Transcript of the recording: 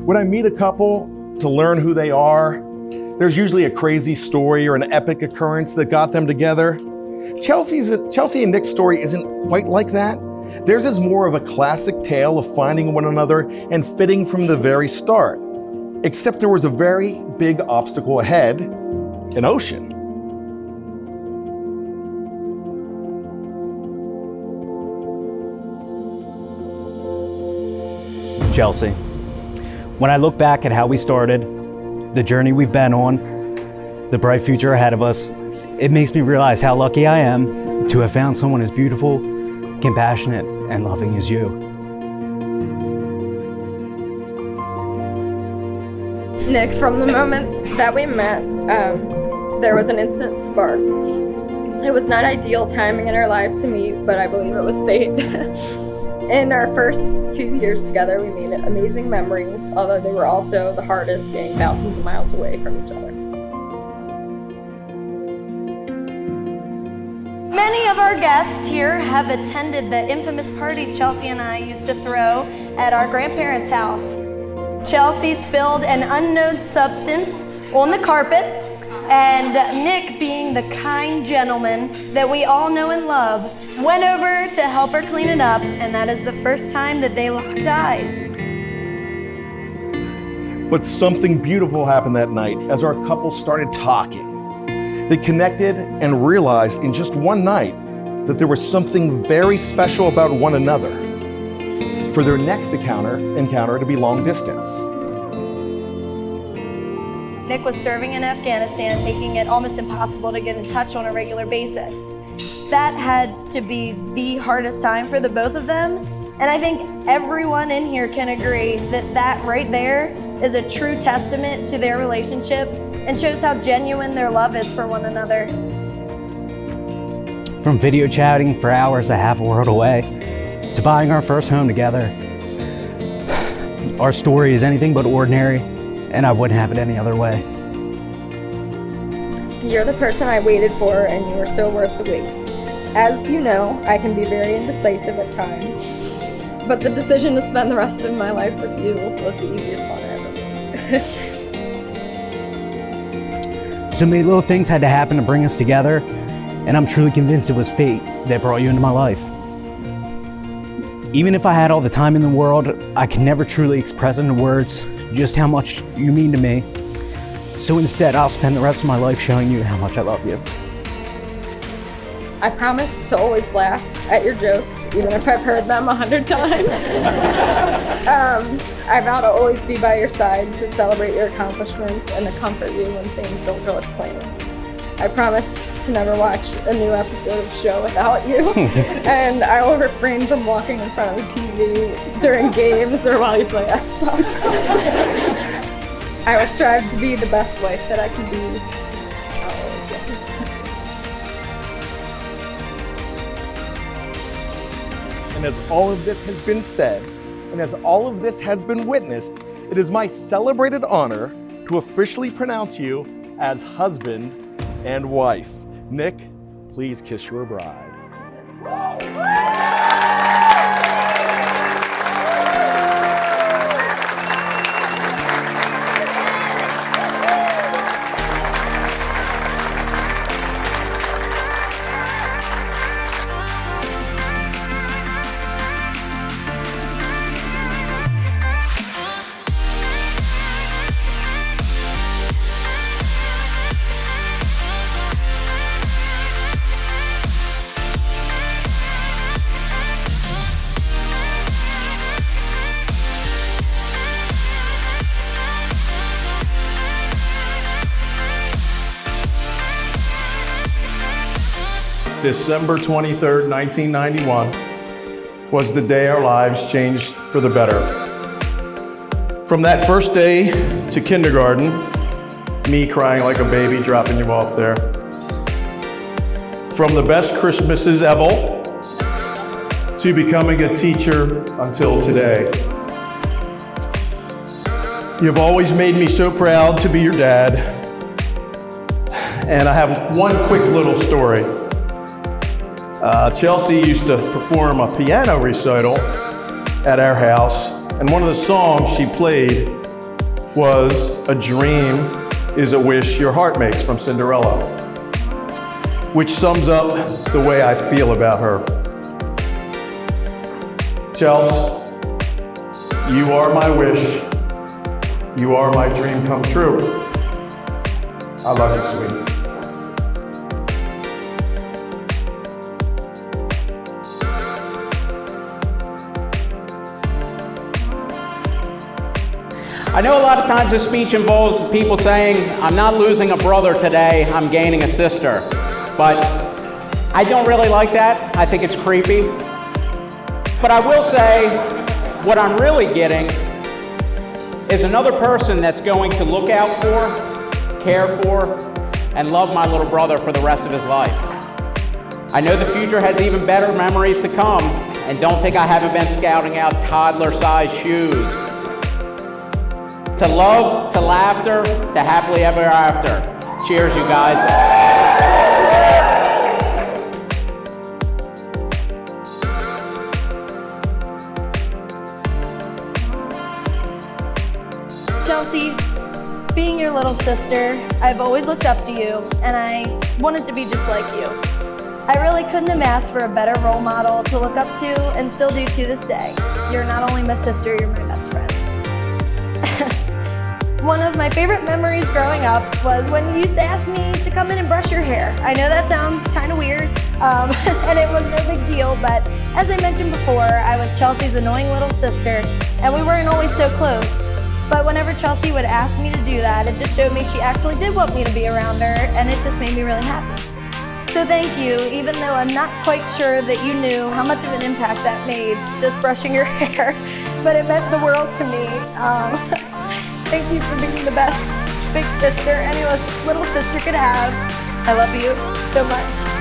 When I meet a couple to learn who they are, there's usually a crazy story or an epic occurrence that got them together. Chelsea and Nick's story isn't quite like that. Theirs is more of a classic tale of finding one another and fitting from the very start. Except there was a very big obstacle ahead, an ocean. Chelsea, when I look back at how we started, the journey we've been on, the bright future ahead of us, it makes me realize how lucky I am to have found someone as beautiful, compassionate, and loving as you. Nick, from the moment that we met, there was an instant spark. It was not ideal timing in our lives to meet, but I believe it was fate. In our first few years together, we made amazing memories, although they were also the hardest, being thousands of miles away from each other. Many of our guests here have attended the infamous parties Chelsea and I used to throw at our grandparents' house. Chelsea spilled an unknown substance on the carpet, and Nick, being the kind gentleman that we all know and love, went over to help her clean it up, and that is the first time that they locked eyes. But something beautiful happened that night as our couple started talking. They connected and realized in just one night that there was something very special about one another. For their next encounter to be long distance. Nick was serving in Afghanistan, making it almost impossible to get in touch on a regular basis. That had to be the hardest time for the both of them, and I think everyone in here can agree that that right there is a true testament to their relationship and shows how genuine their love is for one another. From video chatting for hours a half a world away, to buying our first home together, our story is anything but ordinary, and I wouldn't have it any other way. You're the person I waited for, and you were so worth the wait. As you know, I can be very indecisive at times, but the decision to spend the rest of my life with you was the easiest one I ever made. So many little things had to happen to bring us together, and I'm truly convinced it was fate that brought you into my life. Even if I had all the time in the world, I can never truly express into words just how much you mean to me. So instead, I'll spend the rest of my life showing you how much I love you. I promise to always laugh at your jokes, even if I've heard them 100 times. I vow to always be by your side to celebrate your accomplishments and to comfort you when things don't go as planned. I promise to never watch a new episode of show without you, and I will refrain from walking in front of the TV during games or while you play Xbox. I will strive to be the best wife that I can be. And as all of this has been said, and as all of this has been witnessed, it is my celebrated honor to officially pronounce you as husband and wife. Nick, please kiss your bride. December 23rd, 1991 was the day our lives changed for the better. From that first day to kindergarten, me crying like a baby, dropping you off there. From the best Christmases ever to becoming a teacher until today. You've always made me so proud to be your dad. And I have one quick little story. Chelsea used to perform a piano recital at our house, and one of the songs she played was "A dream is a wish your heart makes" from Cinderella, which sums up the way I feel about her. Chelsea, you are my wish. You are my dream come true. I love you, sweetie. I know a lot of times this speech involves people saying, I'm not losing a brother today, I'm gaining a sister. But I don't really like that. I think it's creepy. But I will say, what I'm really getting is another person that's going to look out for, care for, and love my little brother for the rest of his life. I know the future has even better memories to come, and don't think I haven't been scouting out toddler-sized shoes. To love, to laughter, to happily ever after. Cheers, you guys. Chelsea, being your little sister, I've always looked up to you, and I wanted to be just like you. I really couldn't have asked for a better role model to look up to, and still do to this day. You're not only my sister, you're my best friend. One of my favorite memories growing up was when you used to ask me to come in and brush your hair. I know that sounds kind of weird, and it was no big deal, but as I mentioned before, I was Chelsea's annoying little sister, and we weren't always so close. But whenever Chelsea would ask me to do that, it just showed me she actually did want me to be around her, and it just made me really happy. So thank you, even though I'm not quite sure that you knew how much of an impact that made, just brushing your hair, but it meant the world to me. Thank you for being the best big sister any little sister could have. I love you so much.